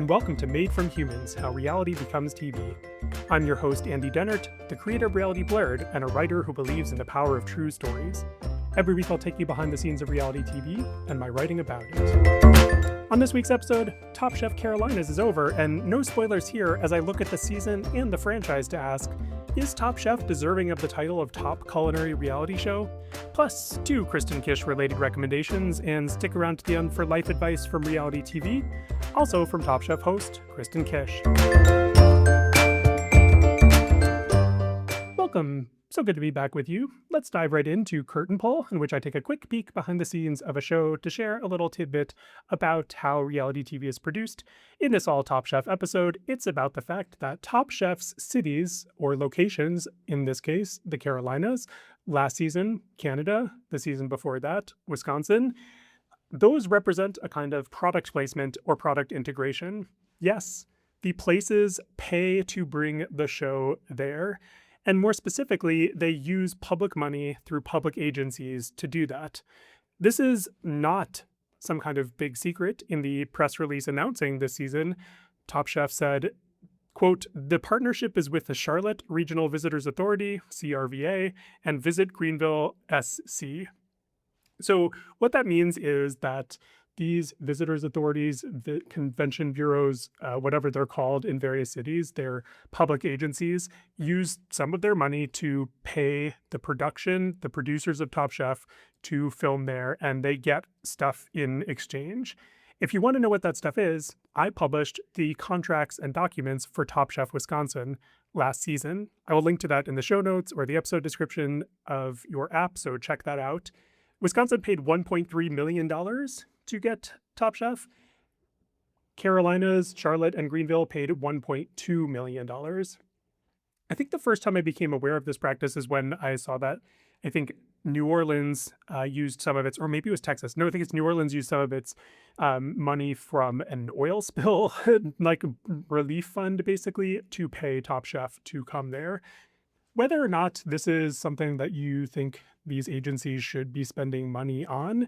and welcome to Made from Humans, How Reality Becomes TV. I'm your host, Andy Dennert, the creator of Reality Blurred, and a writer who believes in the power of true stories. Every week I'll take you behind the scenes of reality TV and my writing about it. On this week's episode, Top Chef Carolinas is over, and no spoilers here as I look at the season and the franchise to ask, is Top Chef deserving of the title of top culinary reality show? Plus, 2 Kristen Kish related recommendations, and stick around to the end for life advice from reality TV, also from Top Chef host Kristen Kish. Welcome. So good to be back with you. Let's dive right into Curtain Pull, in which I take a quick peek behind the scenes of a show to share a little tidbit about how reality TV is produced. In this all Top Chef episode, it's about the fact that Top Chef's cities or locations, in this case, the Carolinas, last season, Canada, the season before that, Wisconsin, those represent a kind of product placement or product integration. Yes, the places pay to bring the show there. And more specifically, they use public money through public agencies to do that. This is not some kind of big secret. In the press release announcing this season, Top Chef said, quote, "The partnership is with the Charlotte Regional Visitors Authority, CRVA, and Visit Greenville, SC." So what that means is that these visitors authorities, the convention bureaus, whatever they're called in various cities, they're public agencies, use some of their money to pay the production, the producers of Top Chef to film there, and they get stuff in exchange. If you want to know what that stuff is, I published the contracts and documents for Top Chef Wisconsin last season. I will link to that in the show notes or the episode description of your app, so check that out. Wisconsin paid $1.3 million to get Top Chef. Carolinas, Charlotte, and Greenville paid $1.2 million. I think the first time I became aware of this practice is when I saw that, I think New Orleans used some of its, or maybe it was Texas. No, I think it's New Orleans used some of its money from an oil spill, like relief fund, basically, to pay Top Chef to come there. Whether or not this is something that you think these agencies should be spending money on,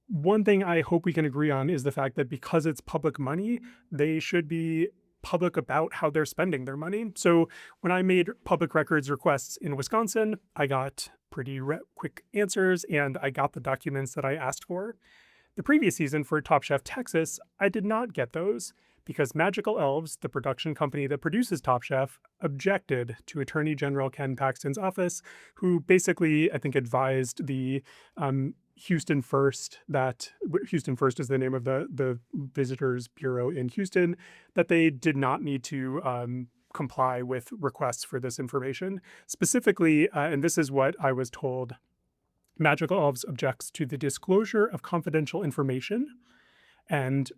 one thing I hope we can agree on is the fact that because it's public money, they should be public about how they're spending their money. So when I made public records requests in Wisconsin, I got pretty quick answers and I got the documents that I asked for. The previous season for Top Chef Texas, I did not get those because Magical Elves, the production company that produces Top Chef, objected to Attorney General Ken Paxton's office, who basically, I think, advised the Houston First is the name of the Visitors Bureau in Houston, that they did not need to comply with requests for this information. Specifically, and this is what I was told, Magical Elves objects to the disclosure of confidential information. And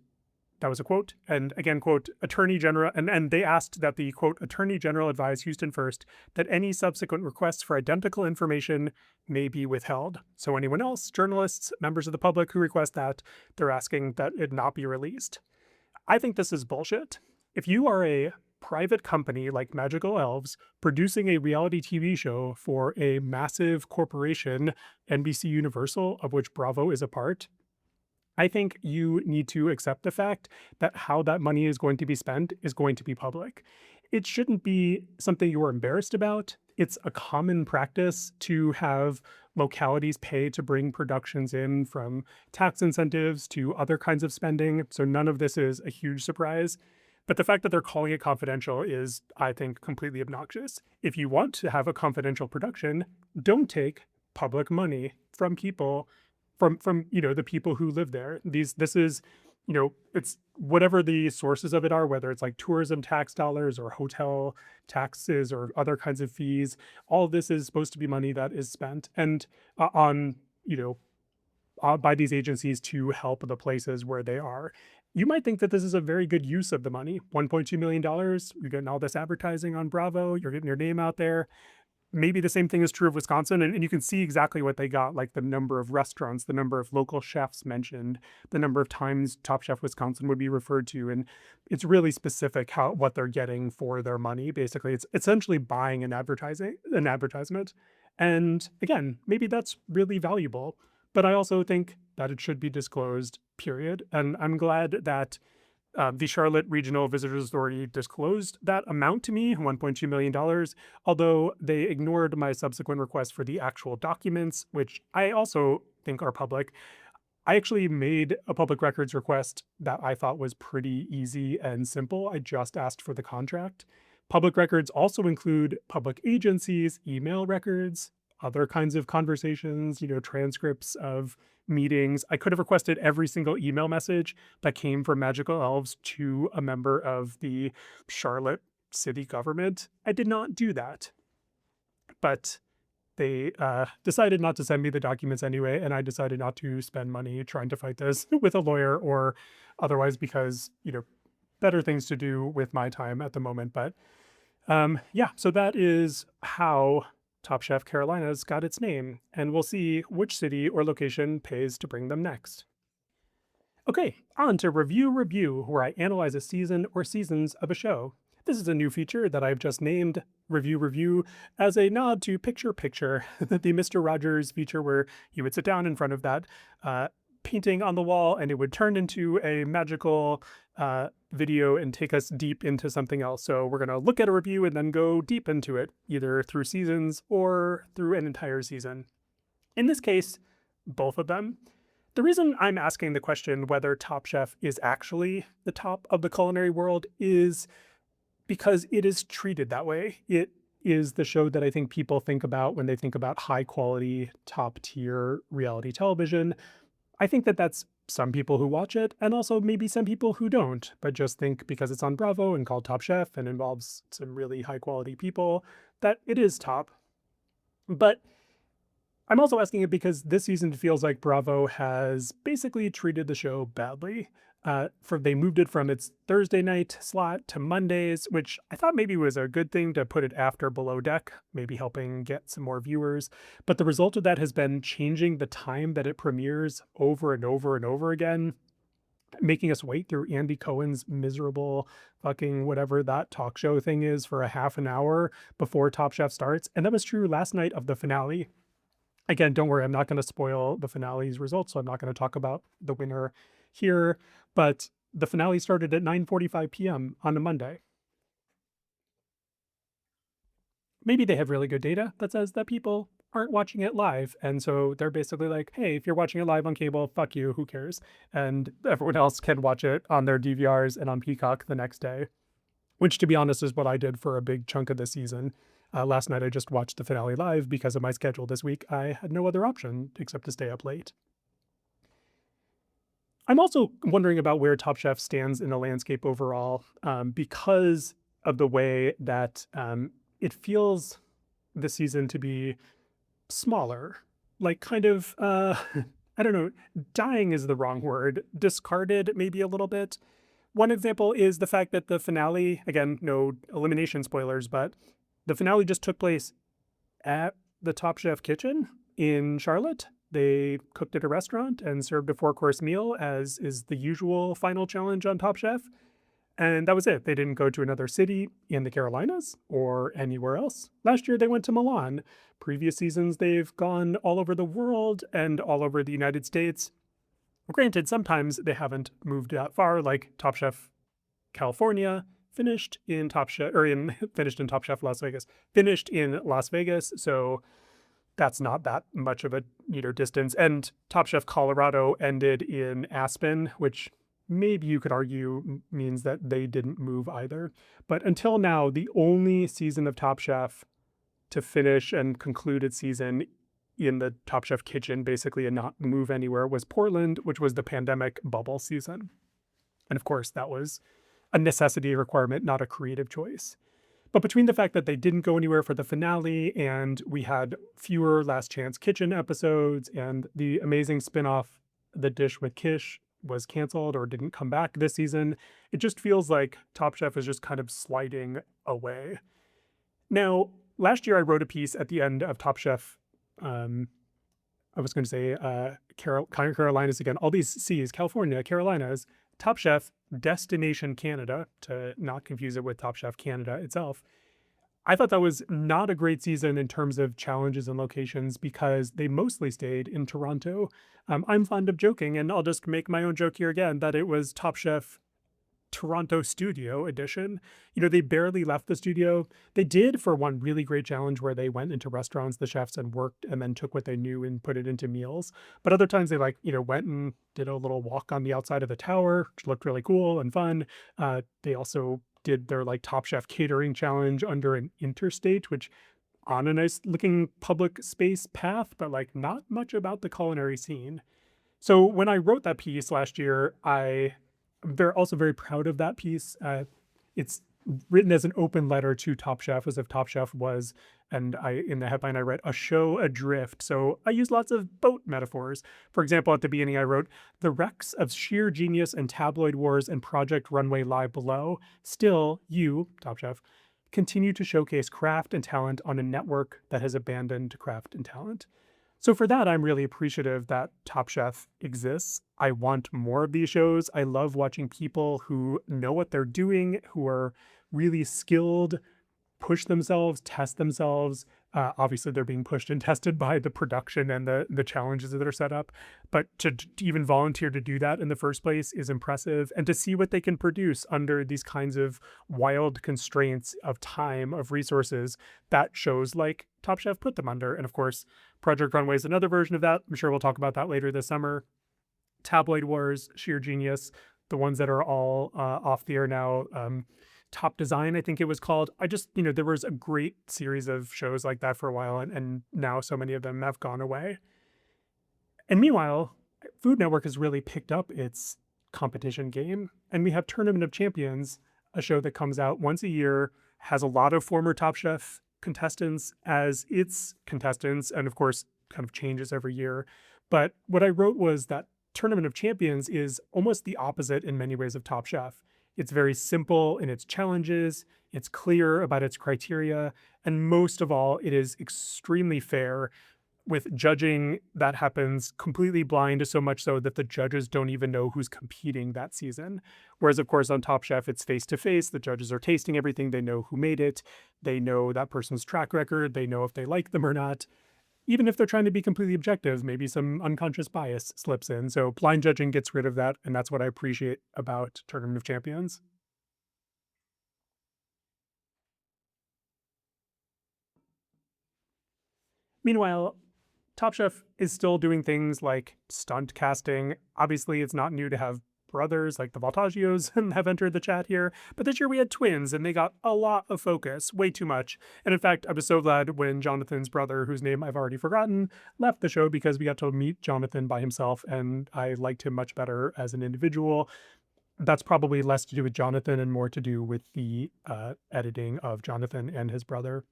that was a quote. And again, quote, Attorney General, and they asked that the, quote, Attorney General advise Houston First that any subsequent requests for identical information may be withheld. So anyone else, journalists, members of the public who request that, they're asking that it not be released. I think this is bullshit. If you are a private company like Magical Elves producing a reality TV show for a massive corporation, NBC Universal, of which Bravo is a part, I think you need to accept the fact that how that money is going to be spent is going to be public. It shouldn't be something you are embarrassed about. It's a common practice to have localities pay to bring productions in, from tax incentives to other kinds of spending. So none of this is a huge surprise. But the fact that they're calling it confidential is, I think, completely obnoxious. If you want to have a confidential production, don't take public money from people, from the people who live there. This is, it's whatever the sources of it are, whether it's like tourism tax dollars or hotel taxes or other kinds of fees. All of this is supposed to be money that is spent and by these agencies to help the places where they are. You might think that this is a very good use of the money. $1.2 million, you're getting all this advertising on Bravo, you're getting your name out there. Maybe the same thing is true of Wisconsin, and you can see exactly what they got, like the number of restaurants, the number of local chefs mentioned, the number of times Top Chef Wisconsin would be referred to, and it's really specific what they're getting for their money. Basically, it's essentially buying an advertisement. And again, maybe that's really valuable, but I also think that it should be disclosed, period. And I'm glad that The Charlotte Regional Visitors Authority disclosed that amount to me, $1.2 million, although they ignored my subsequent request for the actual documents, which I also think are public. I actually made a public records request that I thought was pretty easy and simple. I just asked for the contract. Public records also include public agencies, email records, other kinds of conversations, transcripts of meetings. I could have requested every single email message that came from Magical Elves to a member of the Charlotte city government. I did not do that. But they decided not to send me the documents anyway, and I decided not to spend money trying to fight this with a lawyer or otherwise because, better things to do with my time at the moment. But yeah, so that is how Top Chef Carolinas got its name, and we'll see which city or location pays to bring them next. Okay, on to Review, where I analyze a season or seasons of a show. This is a new feature that I've just named Review as a nod to Picture, the Mr. Rogers feature where you would sit down in front of that painting on the wall and it would turn into a magical video and take us deep into something else. So we're going to look at a review and then go deep into it, either through seasons or through an entire season. In this case, both of them. The reason I'm asking the question whether Top Chef is actually the top of the culinary world is because it is treated that way. It is the show that I think people think about when they think about high quality, top tier reality television. I think that that's some people who watch it, and also maybe some people who don't, but just think because it's on Bravo and called Top Chef and involves some really high quality people, that it is top. But I'm also asking it because this season feels like Bravo has basically treated the show badly. They moved it from its Thursday night slot to Mondays, which I thought maybe was a good thing to put it after Below Deck, maybe helping get some more viewers. But the result of that has been changing the time that it premieres over and over and over again, making us wait through Andy Cohen's miserable fucking whatever that talk show thing is for a half an hour before Top Chef starts. And that was true last night of the finale. Again, don't worry, I'm not going to spoil the finale's results, so I'm not going to talk about the winner here, but the finale started at 9:45 p.m. on a Monday. Maybe they have really good data that says that people aren't watching it live, and so they're basically like, hey, if you're watching it live on cable, fuck you, who cares? And everyone else can watch it on their DVRs and on Peacock the next day, which, to be honest, is what I did for a big chunk of the season. Last night I just watched the finale live because of my schedule this week. I had no other option except to stay up late. I'm also wondering about where Top Chef stands in the landscape overall, because of the way that it feels this season to be smaller, like kind of, I don't know, dying is the wrong word, discarded maybe a little bit. One example is the fact that the finale, again, no elimination spoilers, but the finale just took place at the Top Chef kitchen in Charlotte. They cooked at a restaurant and served a 4-course meal, as is the usual final challenge on Top Chef. And that was it. They didn't go to another city in the Carolinas or anywhere else. Last year, they went to Milan. Previous seasons, they've gone all over the world and all over the United States. Granted, sometimes they haven't moved that far, like Top Chef California finished in Top Chef Las Vegas, finished in Las Vegas. So that's not that much of a distance. And Top Chef Colorado ended in Aspen, which maybe you could argue means that they didn't move either. But until now, the only season of Top Chef to finish and conclude its season in the Top Chef kitchen, basically, and not move anywhere, was Portland, which was the pandemic bubble season. And of course, that was a necessity requirement, not a creative choice. But between the fact that they didn't go anywhere for the finale and we had fewer Last Chance Kitchen episodes and the amazing spinoff, The Dish with Kish, was canceled or didn't come back this season, it just feels like Top Chef is just kind of sliding away. Now, last year I wrote a piece at the end of Top Chef. I was going to say Carolinas again. All these C's, California, Carolinas, Top Chef, Destination Canada, to not confuse it with Top Chef Canada itself. I thought that was not a great season in terms of challenges and locations because they mostly stayed in Toronto. I'm fond of joking, and I'll just make my own joke here again, that it was Top Chef Toronto studio edition. You know, they barely left the studio. They did for one really great challenge where they went into restaurants, the chefs, and worked and then took what they knew and put it into meals. But other times they like, went and did a little walk on the outside of the tower, which looked really cool and fun. They also did their like Top Chef catering challenge under an interstate, which on a nice looking public space path, but like not much about the culinary scene. So when I wrote that piece last year, I'm also very proud of that piece. It's written as an open letter to Top Chef, as if Top Chef was, and I in the headline I read a show adrift. So I use lots of boat metaphors. For example, at the beginning I wrote, "The wrecks of sheer genius and tabloid wars and Project Runway lie below. Still, you, Top Chef, continue to showcase craft and talent on a network that has abandoned craft and talent." So for that, I'm really appreciative that Top Chef exists. I want more of these shows. I love watching people who know what they're doing, who are really skilled, push themselves, test themselves. Obviously, they're being pushed and tested by the production and the challenges that are set up. But to even volunteer to do that in the first place is impressive. And to see what they can produce under these kinds of wild constraints of time, of resources, that shows like Top Chef put them under. And of course, Project Runway is another version of that. I'm sure we'll talk about that later this summer. Tabloid Wars, Sheer Genius, the ones that are all off the air now. Top Design, I think it was called. There was a great series of shows like that for a while, and now so many of them have gone away. And meanwhile, Food Network has really picked up its competition game, and we have Tournament of Champions, a show that comes out once a year, has a lot of former Top Chef contestants as its contestants, and of course, kind of changes every year. But what I wrote was that Tournament of Champions is almost the opposite in many ways of Top Chef. It's very simple in its challenges, it's clear about its criteria, and most of all, it is extremely fair with judging that happens completely blind, so much so that the judges don't even know who's competing that season. Whereas, of course, on Top Chef, it's face to face. The judges are tasting everything. They know who made it. They know that person's track record. They know if they like them or not. Even if they're trying to be completely objective, maybe some unconscious bias slips in. So blind judging gets rid of that, and that's what I appreciate about Tournament of Champions. Meanwhile, Top Chef is still doing things like stunt casting. Obviously, it's not new to have brothers like the Voltaggios have entered the chat here, but this year we had twins and they got a lot of focus, way too much. And in fact, I was so glad when Jonathan's brother, whose name I've already forgotten, left the show because we got to meet Jonathan by himself and I liked him much better as an individual. That's probably less to do with Jonathan and more to do with the editing of Jonathan and his brother.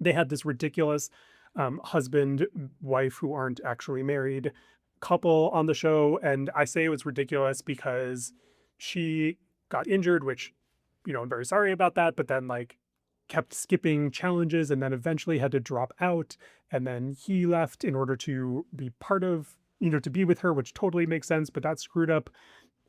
They had this ridiculous husband, wife who aren't actually married couple on the show. And I say it was ridiculous because she got injured, which, I'm very sorry about that, but then like kept skipping challenges and then eventually had to drop out. And then he left in order to be part of, to be with her, which totally makes sense, but that screwed up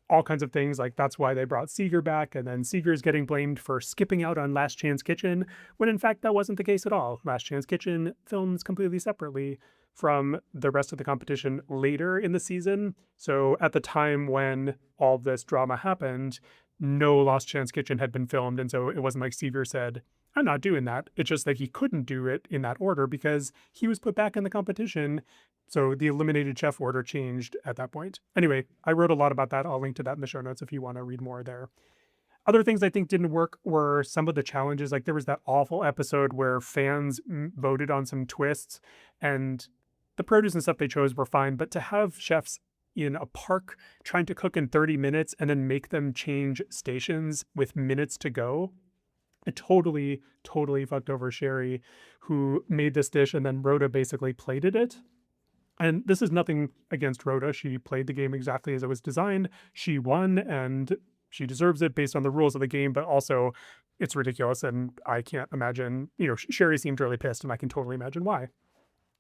all kinds of things. Like that's why they brought Seeger back, and then Seeger's getting blamed for skipping out on Last Chance Kitchen, when in fact that wasn't the case at all. Last Chance Kitchen films completely separately from the rest of the competition later in the season. So at the time when all this drama happened, no Last Chance Kitchen had been filmed, and so it wasn't like Seeger said, "I'm not doing that." It's just that he couldn't do it in that order because he was put back in the competition. So the eliminated chef order changed at that point. Anyway, I wrote a lot about that. I'll link to that in the show notes if you want to read more there. Other things I think didn't work were some of the challenges. Like there was that awful episode where fans voted on some twists and the produce and stuff they chose were fine. But to have chefs in a park trying to cook in 30 minutes and then make them change stations with minutes to go, it totally fucked over Sherry, who made this dish, and then Rhoda basically plated it. And this is nothing against Rhoda. She played the game exactly as it was designed. She won, and she deserves it based on the rules of the game, but also it's ridiculous. And I can't imagine, Sherry seemed really pissed, and I can totally imagine why.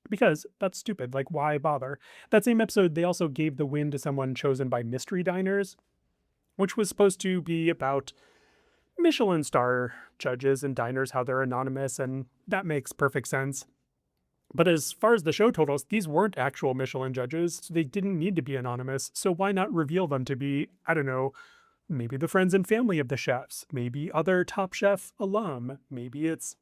Because that's stupid. Like, why bother? That same episode, they also gave the win to someone chosen by mystery diners, which was supposed to be about Michelin star judges and diners, how they're anonymous, and that makes perfect sense. But as far as the show totals, these weren't actual Michelin judges, so they didn't need to be anonymous. So why not reveal them to be, I don't know, maybe the friends and family of the chefs, maybe other Top Chef alum, maybe it's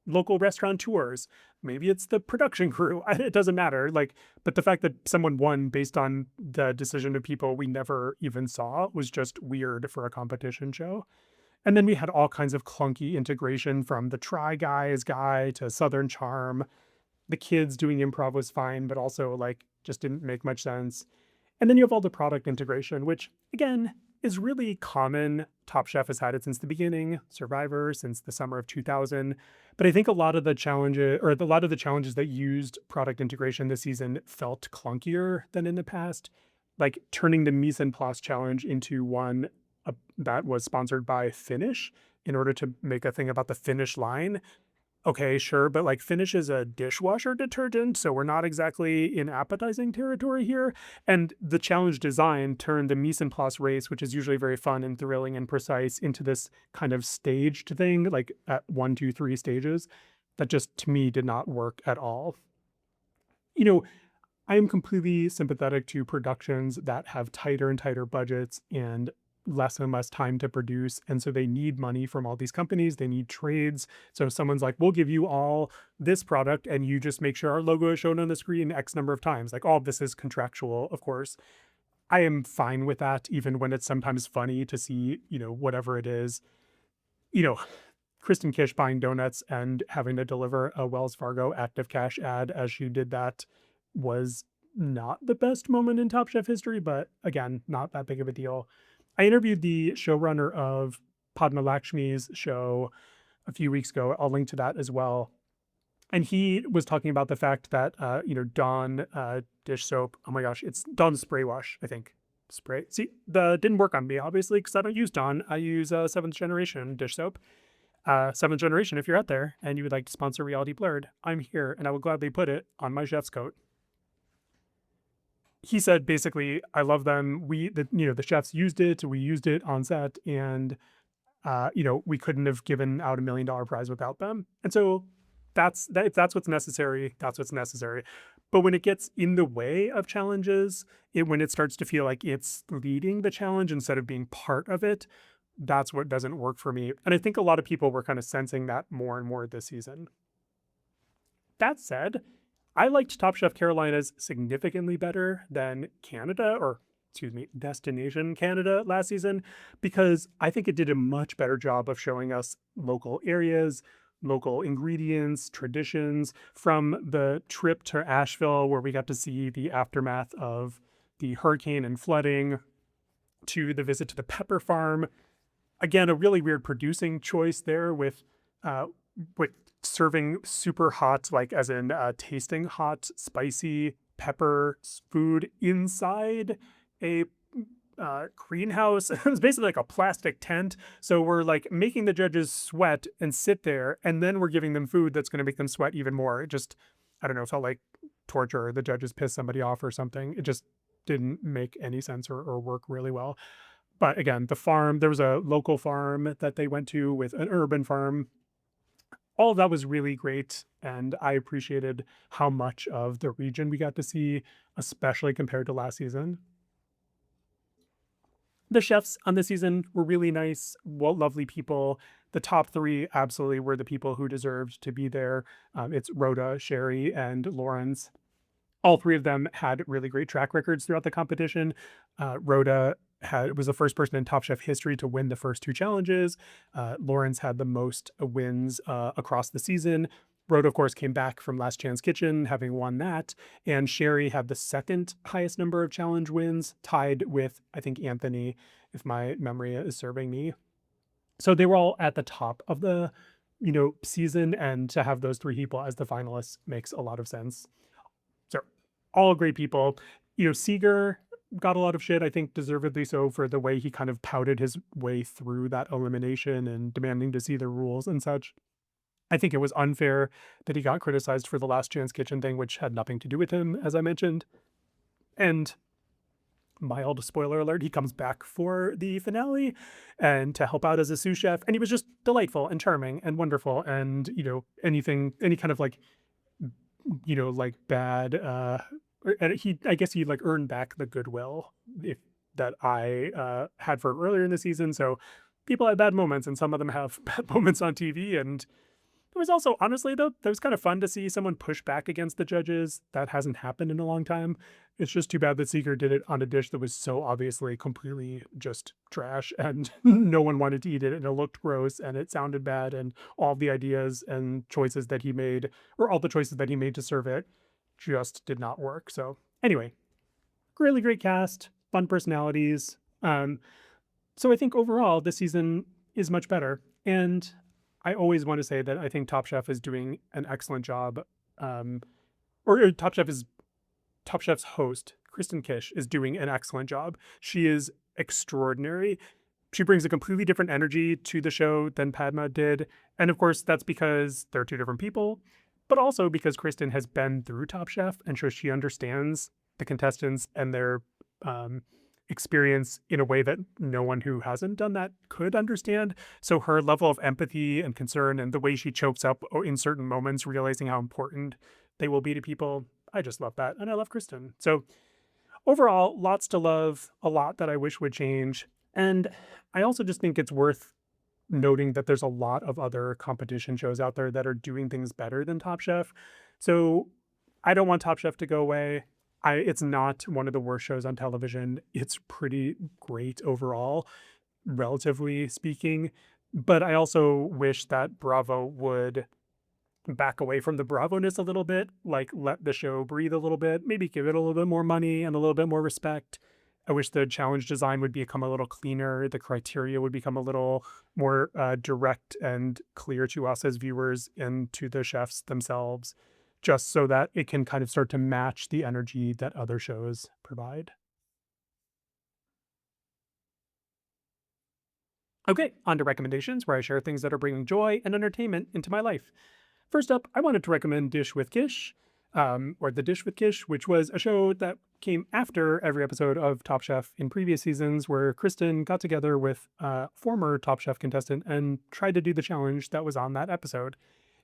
local restaurateurs, maybe it's the production crew. It doesn't matter. Like, but the fact that someone won based on the decision of people we never even saw was just weird for a competition show. And then we had all kinds of clunky integration from the Try Guys guy to Southern Charm. The kids doing improv was fine, but also like just didn't make much sense. And then you have all the product integration, which again is really common. Top Chef has had it since the beginning, Survivor since the summer of 2000. But I think a lot of the challenges or a lot of the challenges that used product integration this season felt clunkier than in the past. Like turning the mise en place challenge into one that was sponsored by Finish in order to make a thing about the Finish line. Okay, sure, but like Finish is a dishwasher detergent, so we're not exactly in appetizing territory here. And the challenge design turned the mise en place race, which is usually very fun and thrilling and precise, into this kind of staged thing, like at 1, 2, 3 stages, that just to me did not work at all. You know, I am completely sympathetic to productions that have tighter and tighter budgets and less and less time to produce. And so they need money from all these companies. They need trades. So someone's like, we'll give you all this product and you just make sure our logo is shown on the screen X number of times. Like all of this is contractual, of course. I am fine with that, even when it's sometimes funny to see, whatever it is. Kristen Kish buying donuts and having to deliver a Wells Fargo active cash ad as she did that was not the best moment in Top Chef history, but again, not that big of a deal. I interviewed the showrunner of Padma Lakshmi's show a few weeks ago. I'll link to that as well. And he was talking about the fact that, Dawn dish soap, oh my gosh, it's Dawn spray wash, I think. Spray. See, the didn't work on me, obviously, because I don't use Dawn. I use 7th generation dish soap. 7th generation, if you're out there and you would like to sponsor Reality Blurred, I'm here and I will gladly put it on my chef's coat. He said basically, I love them. The chefs used it. We used it on set, and we couldn't have given out $1 million prize without them. And so if that's what's necessary, that's what's necessary. But when it gets in the way of challenges, when it starts to feel like it's leading the challenge instead of being part of it, that's what doesn't work for me. And I think a lot of people were kind of sensing that more and more this season. That said, I liked Top Chef Carolina's significantly better than Destination Canada last season, because I think it did a much better job of showing us local areas, local ingredients, traditions, from the trip to Asheville, where we got to see the aftermath of the hurricane and flooding, to the visit to the pepper farm. Again, a really weird producing choice there with serving super hot, like as in tasting hot, spicy pepper food inside a greenhouse. It's basically like a plastic tent. So we're like making the judges sweat and sit there, and then we're giving them food that's going to make them sweat even more. It just, I don't know, felt like torture. The judges pissed somebody off or something. It just didn't make any sense or work really well. But again, the farm, there was a local farm that they went to with an urban farm. All of that was really great, and I appreciated how much of the region we got to see, especially compared to last season. The chefs on this season were really nice, lovely people. The top 3 absolutely were the people who deserved to be there. It's Rhoda, Sherry, and Lawrence. All 3 of them had really great track records throughout the competition. Rhoda was the first person in Top Chef history to win the first 2 challenges. Lawrence had the most wins across the season. Rhoda, of course, came back from Last Chance Kitchen, having won that. And Sherry had the second highest number of challenge wins, tied with, I think, Anthony, if my memory is serving me. So they were all at the top of the, season, and to have those 3 people as the finalists makes a lot of sense. So all great people. Seeger got a lot of shit, I think deservedly so, for the way he kind of pouted his way through that elimination and demanding to see the rules and such. I think it was unfair that he got criticized for the Last Chance Kitchen thing, which had nothing to do with him, as I mentioned. And mild spoiler alert, he comes back for the finale and to help out as a sous chef. And he was just delightful and charming and wonderful. And, any kind of like, bad, and I guess he like earned back the goodwill, if that I had for earlier in the season. So people had bad moments, and some of them have bad moments on TV. And it was also, honestly, though, it was kind of fun to see someone push back against the judges. That hasn't happened in a long time. It's just too bad that Seeker did it on a dish that was so obviously completely just trash, and no one wanted to eat it, and it looked gross, and it sounded bad, and all the ideas and choices that he made, or all the choices that he made to serve it, just did not work. So anyway, really great cast, fun personalities. So I think overall this season is much better. And I always want to say that I think Top Chef is doing an excellent job. Top Chef's host, Kristen Kish, is doing an excellent job. She is extraordinary. She brings a completely different energy to the show than Padma did. And of course, that's because they're two different people, but also because Kristen has been through Top Chef, and so she understands the contestants and their experience in a way that no one who hasn't done that could understand. So her level of empathy and concern, and the way she chokes up in certain moments, realizing how important they will be to people, I just love that. And I love Kristen. So overall, lots to love, a lot that I wish would change. And I also just think it's worth noting that there's a lot of other competition shows out there that are doing things better than Top Chef. So I don't want Top Chef to go away. It's not one of the worst shows on television. It's pretty great overall, relatively speaking. But I also wish that Bravo would back away from the Bravo-ness a little bit, like let the show breathe a little bit, maybe give it a little bit more money and a little bit more respect. I wish the challenge design would become a little cleaner. The criteria would become a little more direct and clear to us as viewers and to the chefs themselves, just so that it can kind of start to match the energy that other shows provide. Okay, on to recommendations, where I share things that are bringing joy and entertainment into my life. First up, I wanted to recommend Dish with Kish, or The Dish with Kish, which was a show that came after every episode of Top Chef in previous seasons, where Kristen got together with a former Top Chef contestant and tried to do the challenge that was on that episode.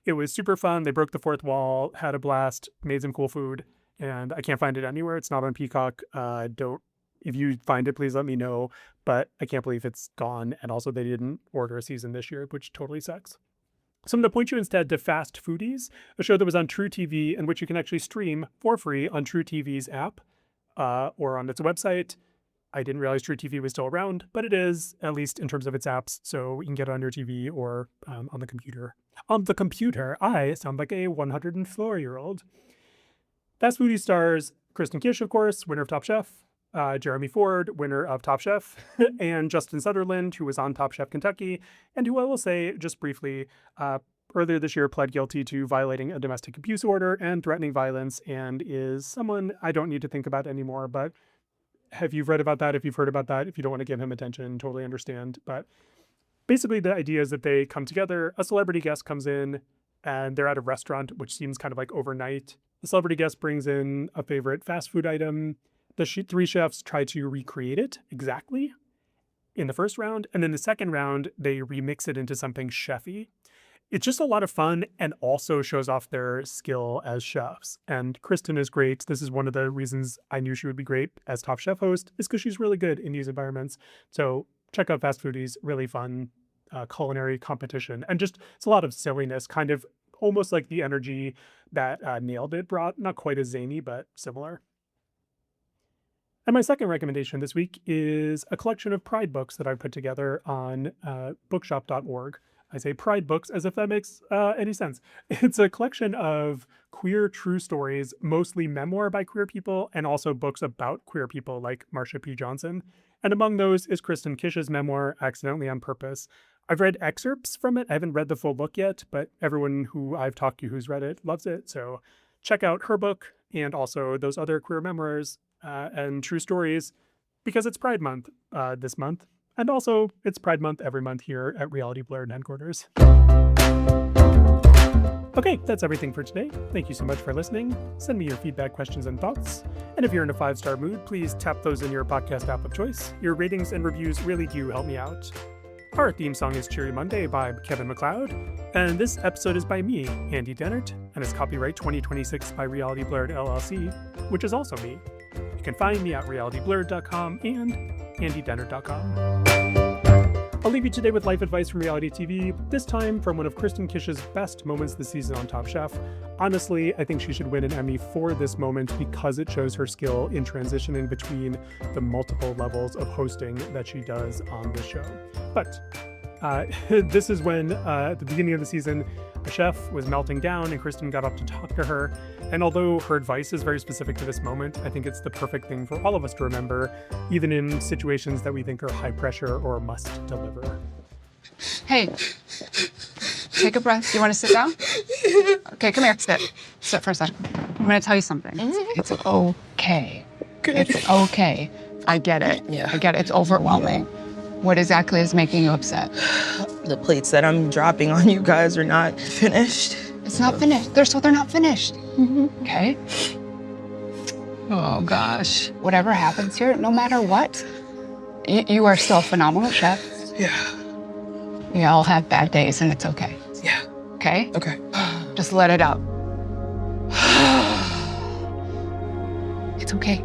It was super fun. They broke the fourth wall, had a blast, made some cool food, and I can't find it anywhere. It's not on Peacock. If you find it, please let me know. But I can't believe it's gone. And also, they didn't order a season this year, which totally sucks. So I'm going to point you instead to Fast Foodies, a show that was on True TV, and which you can actually stream for free on True TV's app or on its website. I didn't realize True TV was still around, but it is, at least in terms of its apps, so you can get it on your TV or on the computer. On the computer, I sound like a 104-year-old. Fast Foodies stars Kristen Kish, of course, winner of Top Chef, Jeremy Ford, winner of Top Chef, and Justin Sutherland, who was on Top Chef Kentucky, and who I will say, just briefly, earlier this year pled guilty to violating a domestic abuse order and threatening violence, and is someone I don't need to think about anymore, but if you've read about that, if you've heard about that, if you don't want to give him attention, totally understand. But basically the idea is that they come together, a celebrity guest comes in, and they're at a restaurant, which seems kind of like overnight. The celebrity guest brings in a favorite fast food item. The three chefs try to recreate it exactly in the first round. And then the second round, they remix it into something chefy. It's just a lot of fun, and also shows off their skill as chefs. And Kristen is great. This is one of the reasons I knew she would be great as Top Chef host, is because she's really good in these environments. So check out Fast Foodies, really fun culinary competition. And just, it's a lot of silliness, kind of almost like the energy that Nailed It brought. Not quite as zany, but similar. And my second recommendation this week is a collection of Pride books that I put together on bookshop.org. I say Pride books as if that makes any sense. It's a collection of queer true stories, mostly memoir by queer people, and also books about queer people like Marsha P. Johnson. And among those is Kristen Kish's memoir, Accidentally on Purpose. I've read excerpts from it. I haven't read the full book yet, but everyone who I've talked to who's read it loves it. So check out her book and also those other queer memoirs and true stories, because it's Pride Month this month. And also, it's Pride Month every month here at Reality Blurred headquarters. Okay, that's everything for today. Thank you so much for listening. Send me your feedback, questions, and thoughts. And if you're in a 5-star mood, please tap those in your podcast app of choice. Your ratings and reviews really do help me out. Our theme song is Cheery Monday by Kevin MacLeod. And this episode is by me, Andy Dennert, and is copyright 2026 by Reality Blurred LLC, which is also me. You can find me at realityblurred.com and andydenner.com. I'll leave you today with life advice from reality TV, this time from one of Kristen Kish's best moments this season on Top Chef. Honestly, I think she should win an Emmy for this moment because it shows her skill in transitioning between the multiple levels of hosting that she does on the show. But this is when, at the beginning of the season, the chef was melting down and Kristen got up to talk to her. And although her advice is very specific to this moment, I think it's the perfect thing for all of us to remember, even in situations that we think are high pressure or must deliver. Hey, take a breath. You want to sit down? Okay, come here. Sit. Sit for a second. I'm going to tell you something. It's okay. It's okay. I get it. Yeah. I get it. It's overwhelming. What exactly is making you upset? The plates that I'm dropping on you guys are not finished. It's not finished. They're not finished. Okay? Oh, gosh. Whatever happens here, no matter what, you are still a phenomenal chef. Yeah. We all have bad days, and it's okay. Yeah. Okay? Okay. Just let it out. It's okay.